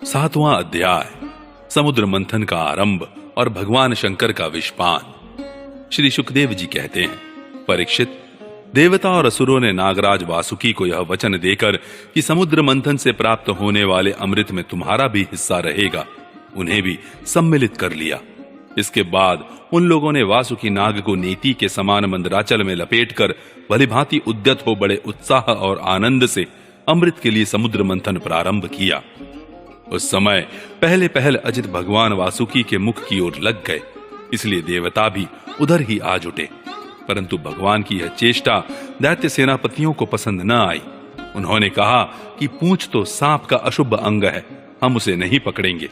सातवां अध्याय समुद्र मंथन का आरंभ और भगवान शंकर का विषपान। श्री सुखदेव जी कहते हैं, परीक्षित, देवता और असुरों ने नागराज वासुकी को यह वचन देकर कि समुद्र मंथन से प्राप्त होने वाले अमृत में तुम्हारा भी हिस्सा रहेगा, उन्हें भी सम्मिलित कर लिया। इसके बाद उन लोगों ने वासुकी नाग को नीति के समान मंदराचल में लपेटकर भलीभांति उद्यत हो बड़े उत्साह और आनंद से अमृत के लिए समुद्र मंथन प्रारंभ किया। उस समय पहले पहल अजित भगवान वासुकी के मुख की ओर लग गए, इसलिए देवता भी उधर ही आ जुटे। परंतु भगवान की यह चेष्टा दैत्य सेनापतियों को पसंद न आई। उन्होंने कहा कि पूंछ तो सांप का अशुभ अंग है, हम उसे नहीं पकड़ेंगे।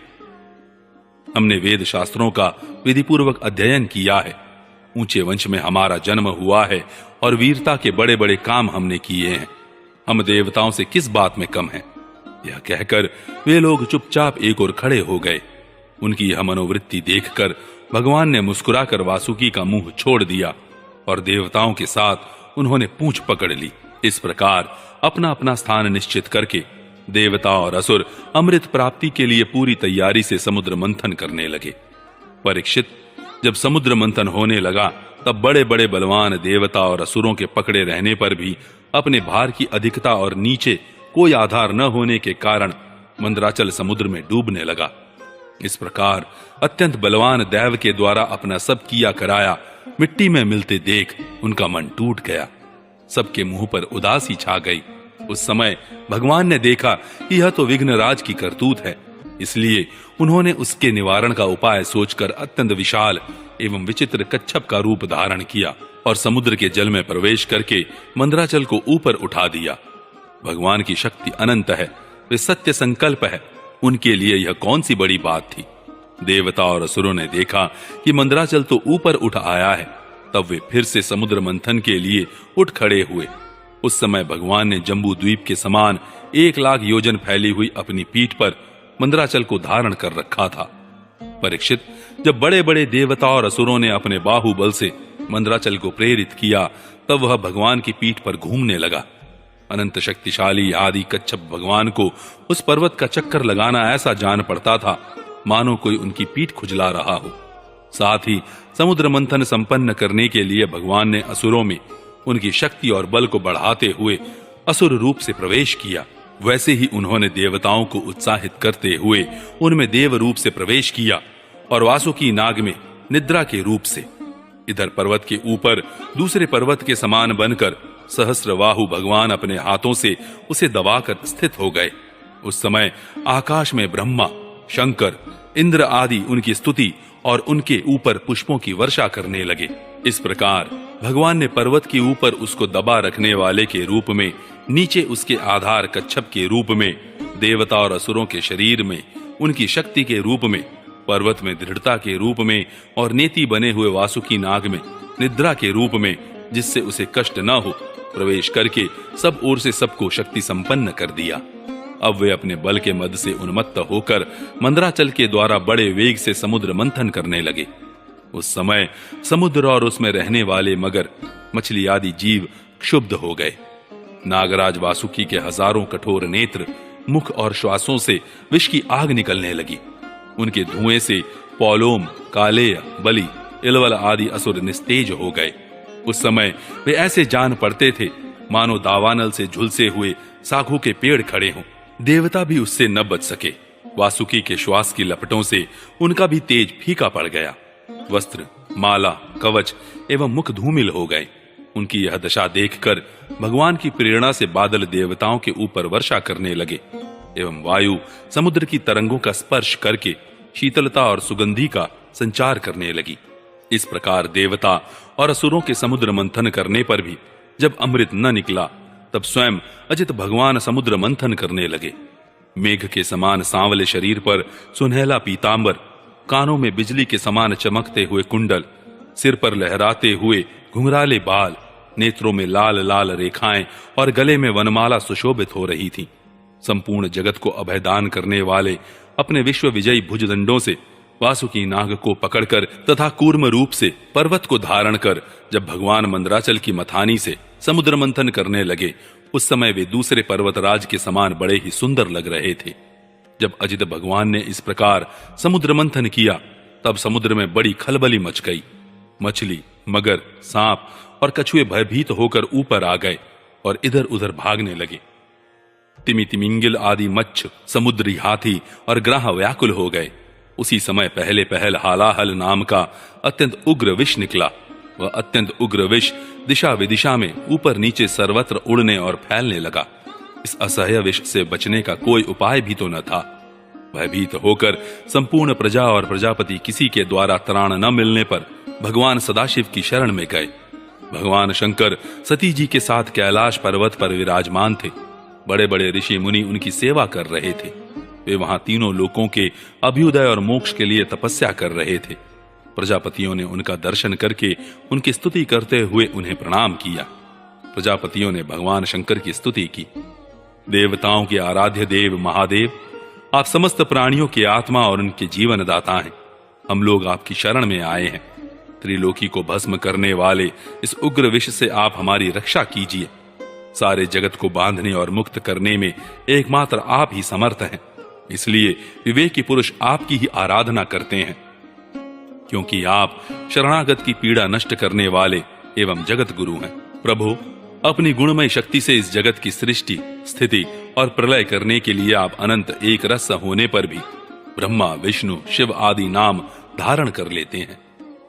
हमने वेद शास्त्रों का विधिपूर्वक अध्ययन किया है, ऊंचे वंश में हमारा जन्म हुआ है और वीरता के बड़े बड़े काम हमने किए हैं, हम देवताओं से किस बात में कम हैं? यह कहकर वे लोग चुपचाप एक ओर खड़े हो गए। उनकी यह मनोवृत्ति देखकर भगवान ने मुस्कुराकर वासुकी का मुंह छोड़ दिया और देवताओं के साथ उन्होंने पूंछ पकड़ ली। इस प्रकार अपना अपना स्थान निश्चित करके देवता और असुर अमृत प्राप्ति के लिए पूरी तैयारी से समुद्र मंथन करने लगे। परीक्षित, जब समुद्र मंथन होने लगा तब बड़े बड़े बलवान देवता और असुरों के पकड़े रहने पर भी अपने भार की अधिकता और नीचे कोई आधार न होने के कारण मंदराचल समुद्र में डूबने लगा। इस प्रकार अत्यंत बलवान दैव के द्वारा अपना सब किया कराया मिट्टी में मिलते देख उनका मन टूट गया। सबके मुंह पर उदासी छा गई। उस समय भगवान ने देखा कि यह तो विघ्नराज की करतूत है, इसलिए उन्होंने उसके निवारण का उपाय सोचकर अत्यंत विशाल एवं विचित्र कच्छप का रूप धारण किया और समुद्र के जल में प्रवेश करके मंदराचल को ऊपर उठा दिया। भगवान की शक्ति अनंत है, वे सत्य संकल्प है, उनके लिए यह कौन सी बड़ी बात थी। देवता और असुरों ने देखा कि मंदराचल तो ऊपर उठ आया है, तब वे फिर से समुद्र मंथन के लिए उठ खड़े हुए। उस समय भगवान ने जम्बू द्वीप के समान 1,00,000 योजन फैली हुई अपनी पीठ पर मंदराचल को धारण कर रखा था। परीक्षित, जब बड़े बड़े देवता और असुरों ने अपने बाहुबल से मंदराचल को प्रेरित किया, तब वह भगवान की पीठ पर घूमने लगा। अनंत शक्तिशाली आदि कच्छप भगवान को उस पर्वत का चक्कर लगाना ऐसा जान पड़ता था मानो कोई उनकी पीठ खुजला रहा हो। साथ ही समुद्र मंथन संपन्न करने के लिए भगवान ने असुरों में उनकी शक्ति और बल को बढ़ाते हुए असुर रूप से प्रवेश किया। वैसे ही उन्होंने देवताओं को उत्साहित करते हुए उनमें देव रूप से प्रवेश किया और वासुकी नाग में निद्रा के रूप से। इधर पर्वत के ऊपर दूसरे पर्वत के समान बनकर सहस्रबाहु भगवान अपने हाथों से उसे दबाकर स्थित हो गए। उस समय आकाश में ब्रह्मा, शंकर, इंद्र आदि उनकी स्तुति और उनके ऊपर पुष्पों की वर्षा करने लगे। इस प्रकार भगवान ने पर्वत के ऊपर उसको दबा रखने वाले के रूप में, नीचे उसके आधार कच्छप के रूप में, देवता और असुरों के शरीर में उनकी शक्ति के रूप में, पर्वत में दृढ़ता के रूप में और नेति बने हुए वासुकी नाग में निद्रा के रूप में, जिससे उसे कष्ट न हो, प्रवेश करके सब ओर से सबको शक्ति संपन्न कर दिया। अब वे अपने बल के मद से उन्मत्त होकर मंदराचल के द्वारा बड़े वेग से समुद्र मंथन करने लगे। उस समय समुद्र और उसमें रहने वाले मगर, मछली आदि जीव क्षुब्ध हो गए। नागराज वासुकी के हजारों कठोर नेत्र, मुख और श्वासों से विष की आग निकलने लगी। उनके धुएं से पौलोम, कालेय, बलि, इलवल आदि असुर निस्तेज हो गए। उस समय वे ऐसे जान पड़ते थे मानो दावानल से झुलसे हुए साखू के पेड़ खड़े हों। देवता भी उससे न बच सके। वासुकी के श्वास की लपटों से उनका भी तेज फीका पड़ गया। वस्त्र, माला, कवच एवं मुख धूमिल हो गए। उनकी यह दशा देखकर भगवान की प्रेरणा से बादल देवताओं के ऊपर वर्षा करने लगे एवं वायु समुद्र की तरंगों का स्पर्श करके शीतलता और सुगंधि का संचार करने लगी। इस प्रकार देवता और असुरों के समुद्र मंथन करने पर भी जब अमृत न निकला, तब स्वयं अजित भगवान समुद्र मंथन करने लगे। मेघ के समान सांवले शरीर पर सुनहला पीतांबर, कानों में बिजली के समान चमकते हुए कुंडल, सिर पर लहराते हुए घुंघराले बाल, नेत्रों में लाल लाल रेखाएं और गले में वनमाला सुशोभित हो रही थी। संपूर्ण जगत को अभयदान करने वाले अपने विश्व विजयी भुजदंडों से वासुकी नाग को पकड़कर तथा कूर्म रूप से पर्वत को धारण कर जब भगवान मंदराचल की मथानी से समुद्र मंथन करने लगे, उस समय वे दूसरे पर्वतराज के समान बड़े ही सुंदर लग रहे थे। जब अजित भगवान ने इस प्रकार समुद्र मंथन किया तब समुद्र में बड़ी खलबली मच गई। मछली, मगर, सांप और कछुए भयभीत होकर ऊपर आ गए और इधर उधर भागने लगे। तिमि तिमिंगिल आदि मच्छ, समुद्री हाथी और ग्राह व्याकुल हो गए। उसी समय पहले पहल हालाहल नाम का अत्यंत उग्र विष निकला। वह अत्यंत उग्र विष दिशा विदिशा में ऊपर नीचे सर्वत्र उड़ने और फैलने लगा। इस असह्य विष से बचने का कोई उपाय भी तो न था। भयभीत होकर संपूर्ण प्रजा और प्रजापति किसी के द्वारा त्राण न मिलने पर भगवान सदाशिव की शरण में गए। भगवान शंकर सती जी के साथ कैलाश पर्वत पर विराजमान थे। बड़े बड़े ऋषि मुनि उनकी सेवा कर रहे थे। वे वहां तीनों लोकों के अभ्युदय और मोक्ष के लिए तपस्या कर रहे थे। प्रजापतियों ने उनका दर्शन करके उनकी स्तुति करते हुए उन्हें प्रणाम किया। प्रजापतियों ने भगवान शंकर की स्तुति की। देवताओं के आराध्य देव महादेव, आप समस्त प्राणियों के आत्मा और उनके जीवन दाता हैं। हम लोग आपकी शरण में आए हैं। त्रिलोकी को भस्म करने वाले इस उग्र विष से आप हमारी रक्षा कीजिए। सारे जगत को बांधने और मुक्त करने में एकमात्र आप ही समर्थ हैं। इसलिए विवेकी पुरुष आपकी ही आराधना करते हैं, क्योंकि आप शरणागत की पीड़ा नष्ट करने वाले एवं जगत गुरु हैं। प्रभु, अपनी गुणमय शक्ति से इस जगत की सृष्टि, स्थिति और प्रलय करने के लिए आप अनंत एक रस होने पर भी ब्रह्मा, विष्णु, शिव आदि नाम धारण कर लेते हैं।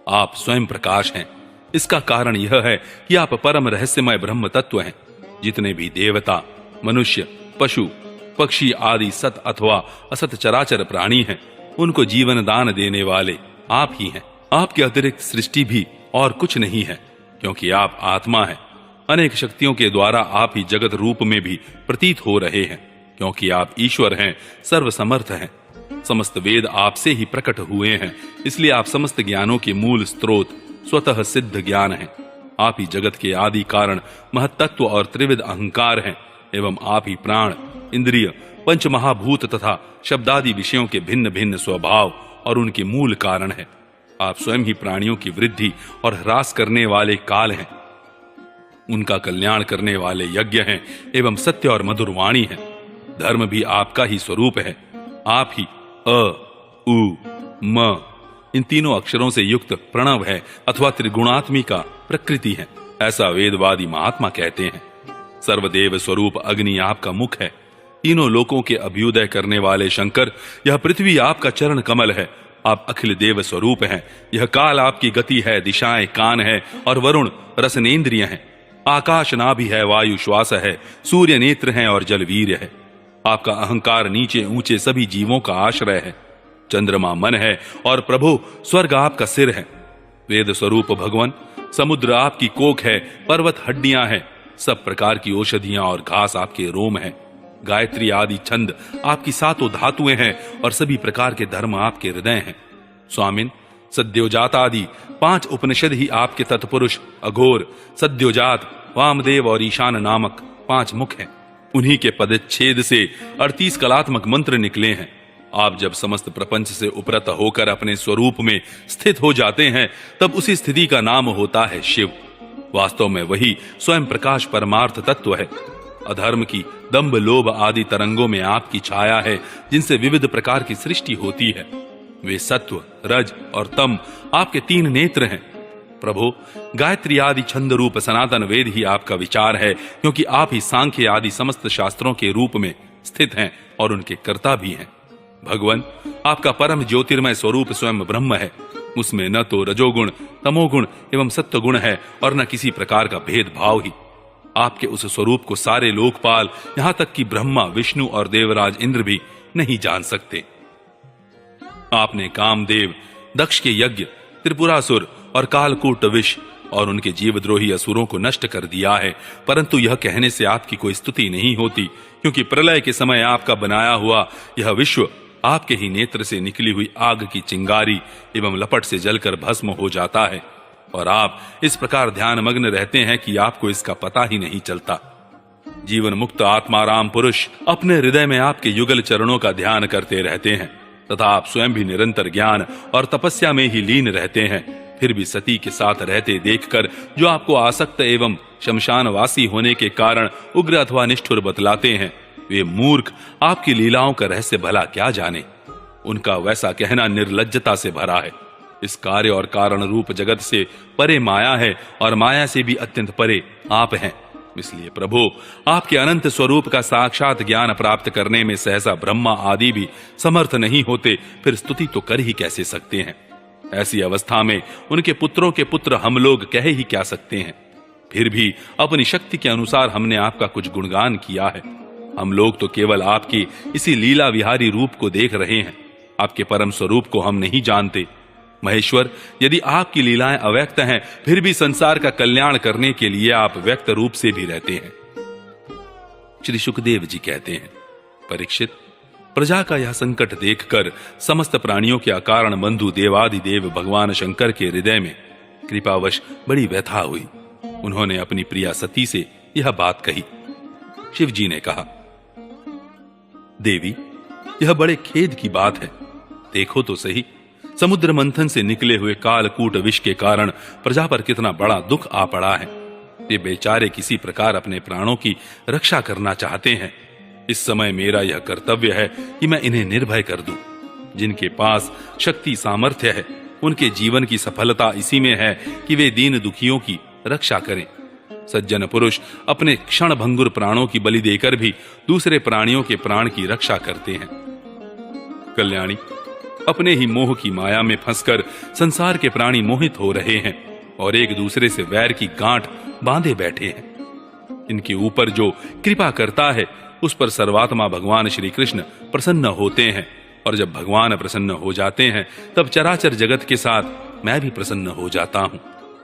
आप स्वयं प्रकाश हैं। इसका कारण यह है कि आप परम रहस्यमय ब्रह्म तत्व हैं। जितने भी देवता, मनुष्य, पशु, पक्षी आदि सत अथवा असत चराचर प्राणी हैं, उनको जीवन दान देने वाले आप ही हैं। आपके अतिरिक्त सृष्टि भी और कुछ नहीं है, क्योंकि आप आत्मा हैं। अनेक शक्तियों के द्वारा आप ही जगत रूप में भी प्रतीत हो रहे हैं, क्योंकि आप ईश्वर हैं, सर्वसमर्थ हैं। समस्त वेद आपसे ही प्रकट हुए हैं, इसलिए आप समस्त ज्ञानों के मूल स्रोत, स्वतः सिद्ध ज्ञान हैं। आप ही जगत के आदि कारण, महत्त्व और त्रिविध अहंकार हैं, एवं आप ही प्राण, इंद्रिय, पंच महाभूत तथा शब्दादि विषयों के भिन्न भिन्न स्वभाव और उनके मूल कारण हैं। आप स्वयं ही प्राणियों की वृद्धि और ह्रास करने वाले काल हैं। उनका कल्याण करने वाले यज्ञ हैं एवं सत्य और मधुर वाणी हैं। धर्म भी आपका ही स्वरूप है। आप ही अ, उ, म इन तीनों अक्षरों से युक्त प्रणव है अथवा त्रिगुणात्मिका प्रकृति है, ऐसा वेदवादी महात्मा कहते हैं। सर्वदेव स्वरूप अग्नि आपका मुख है। तीनों लोकों के अभ्युदय करने वाले शंकर, यह पृथ्वी आपका चरण कमल है। आप अखिल देव स्वरूप हैं। यह काल आपकी गति है, दिशाएं कान है और वरुण रसनेन्द्रिय हैं। आकाश नाभि है, वायु श्वास है, सूर्य नेत्र हैं और जल वीर्य है। आपका अहंकार नीचे ऊंचे सभी जीवों का आश्रय है। चंद्रमा मन है और प्रभु स्वर्ग आपका सिर है। वेद स्वरूप भगवान, समुद्र आपकी कोख है, पर्वत हड्डियां हैं, सब प्रकार की औषधियां और घास आपके रोम है। गायत्री आदि छंद आपकी सातों धातुएं हैं और सभी प्रकार के धर्म आपके हृदय हैं। स्वामिन, सद्योजात आदि 5 उपनिषद ही आपके तत्पुरुष अघोर, सद्योजात, वामदेव और ईशान नामक 5 मुख हैं। उन्हीं के पदच्छेद से 38 कलात्मक मंत्र निकले हैं। आप जब समस्त प्रपंच से उपरत होकर अपने स्वरूप में स्थित हो जाते हैं, तब उसी स्थिति का नाम होता है शिव। वास्तव में वही स्वयं प्रकाश परमार्थ तत्व है। अधर्म की दंभ, लोभ आदि तरंगों में आपकी छाया है, जिनसे विविध प्रकार की सृष्टि होती है। वे सत्व, रज और तम आपके 3 नेत्र हैं। प्रभु, गायत्री आदि छंद रूप सनातन वेद ही आपका विचार है, क्योंकि आप ही सांख्य आदि समस्त शास्त्रों के रूप में स्थित हैं और उनके कर्ता भी हैं। भगवान, आपका परम ज्योतिर्मय स्वरूप स्वयं ब्रह्म है। उसमें न तो रजोगुण, तमोगुण एवं सत्वगुण है और न किसी प्रकार का भेदभाव ही। आपके उस स्वरूप को सारे लोकपाल, यहां तक कि ब्रह्मा, विष्णु और देवराज इंद्र भी नहीं जान सकते। आपने कामदेव, दक्ष के यज्ञ, त्रिपुरासुर और कालकूट विष और उनके जीवद्रोही असुरों को नष्ट कर दिया है, परंतु यह कहने से आपकी कोई स्तुति नहीं होती, क्योंकि प्रलय के समय आपका बनाया हुआ यह विश्व आपके ही नेत्र से निकली हुई आग की चिंगारी एवं लपट से जलकर भस्म हो जाता है, और आप इस प्रकार ध्यानमग्न रहते हैं कि आपको इसका पता ही नहीं चलता। जीवन मुक्त आत्माराम पुरुष अपने हृदय में आपके युगल चरणों का ध्यान करते रहते हैं, तथा आप स्वयं भी निरंतर ज्ञान और तपस्या में ही लीन रहते हैं। फिर भी सती के साथ रहते देखकर जो आपको आसक्त एवं शमशानवासी होने के कारण उग्र अथवा निष्ठुर बतलाते हैं, वे मूर्ख आपकी लीलाओं का रहस्य भला क्या जाने। उनका वैसा कहना निर्लज्जता से भरा है। इस कार्य और कारण रूप जगत से परे माया है और माया से भी अत्यंत परे आप हैं। इसलिए प्रभु, आपके अनंत स्वरूप का साक्षात ज्ञान प्राप्त करने में सहसा ब्रह्मा आदि भी समर्थ नहीं होते, फिर स्तुति तो कर ही कैसे सकते हैं। ऐसी अवस्था में उनके पुत्रों के पुत्र हम लोग कह ही क्या सकते हैं। फिर भी अपनी शक्ति के अनुसार हमने आपका कुछ गुणगान किया है। हम लोग तो केवल आपके इसी लीला विहारी रूप को देख रहे हैं, आपके परम स्वरूप को हम नहीं जानते। महेश्वर, यदि आपकी लीलाएं अव्यक्त हैं, फिर भी संसार का कल्याण करने के लिए आप व्यक्त रूप से भी रहते हैं। श्री सुखदेव जी कहते हैं, परीक्षित, प्रजा का यह संकट देखकर समस्त प्राणियों के अकारण बंधु देवादिदेव भगवान शंकर के हृदय में कृपावश बड़ी व्यथा हुई। उन्होंने अपनी प्रिया सती से यह बात कही। शिव जी ने कहा, देवी, यह बड़े खेद की बात है। देखो तो सही, समुद्र मंथन से निकले हुए कालकूट विष के कारण प्रजा पर कितना बड़ा दुख आ पड़ा है। ये बेचारे किसी प्रकार अपने प्राणों की रक्षा करना चाहते हैं। इस समय मेरा यह कर्तव्य है कि मैं इन्हें निर्भय कर दूं। जिनके पास शक्ति सामर्थ्य है, उनके जीवन की सफलता इसी में है कि वे दीन दुखियों की रक्षा करें। सज्जन पुरुष अपने क्षण भंगुर प्राणों की बलि देकर भी दूसरे प्राणियों के प्राण की रक्षा करते हैं। कल्याणी, अपने ही मोह की माया में फंसकर संसार के प्राणी मोहित हो रहे हैं और एक दूसरे से वैर की गांठ बांधे बैठे हैं। इनके ऊपर जो कृपा करता है, उस पर सर्वात्मा भगवान श्री कृष्ण प्रसन्न होते हैं, और जब भगवान प्रसन्न हो जाते हैं, तब चराचर जगत के साथ मैं भी प्रसन्न हो जाता हूं।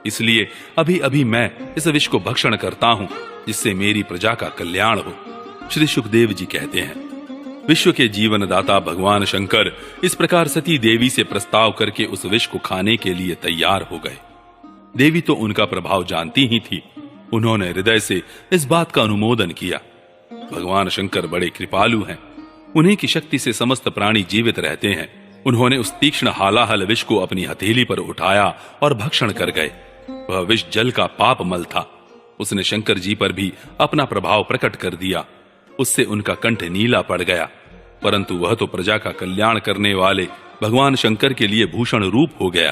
इसलिए अभी अभी मैं इस विष को भक्षण करता हूं, जिससे मेरी प्रजा का कल्याण हो। श्री सुखदेव जी कहते हैं, विश्व के जीवन दाता भगवान शंकर इस प्रकार सती देवी से प्रस्ताव करके उस विष को खाने के लिए तैयार हो गए। देवी तो उनका प्रभाव जानती ही थी। उन्होंने हृदय से इस बात का अनुमोदन किया। भगवान शंकर बड़े कृपालु हैं। उन्हीं की शक्ति से समस्त प्राणी जीवित रहते हैं। उन्होंने उस तीक्ष्ण हालाहल विष को अपनी हथेली पर उठाया और भक्षण कर गए। वह विष जल का पाप मल था। उसने शंकर जी पर भी अपना प्रभाव प्रकट कर दिया। उससे उनका कंठ नीला पड़ गया, परंतु वह तो प्रजा का कल्याण करने वाले भगवान शंकर के लिए भूषण रूप हो गया।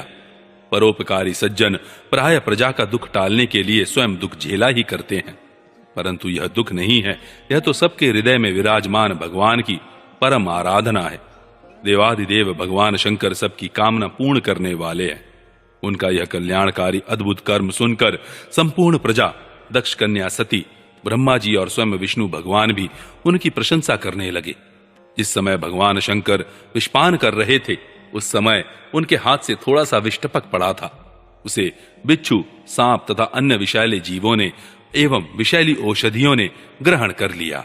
परोपकारी सज्जन प्राय प्रजा का दुख टालने के लिए स्वयं दुख झेला ही करते हैं, परंतु यह दुख नहीं है, यह तो सबके हृदय में विराजमान भगवान की परम आराधना है। देवादिदेव भगवान शंकर सबकी कामना पूर्ण करने वाले हैं। उनका यह कल्याणकारी अद्भुत कर्म सुनकर संपूर्ण प्रजा, दक्ष कन्या सती, ब्रह्मा जी और स्वयं विष्णु भगवान भी उनकी प्रशंसा करने लगे। जिस समय भगवान शंकर विषपान कर रहे थे, उस समय उनके हाथ से थोड़ा सा विष टपक पड़ा था। उसे बिच्छू, सांप तथा अन्य विषैले जीवों ने एवं विषैली औषधियों ने ग्रहण कर लिया।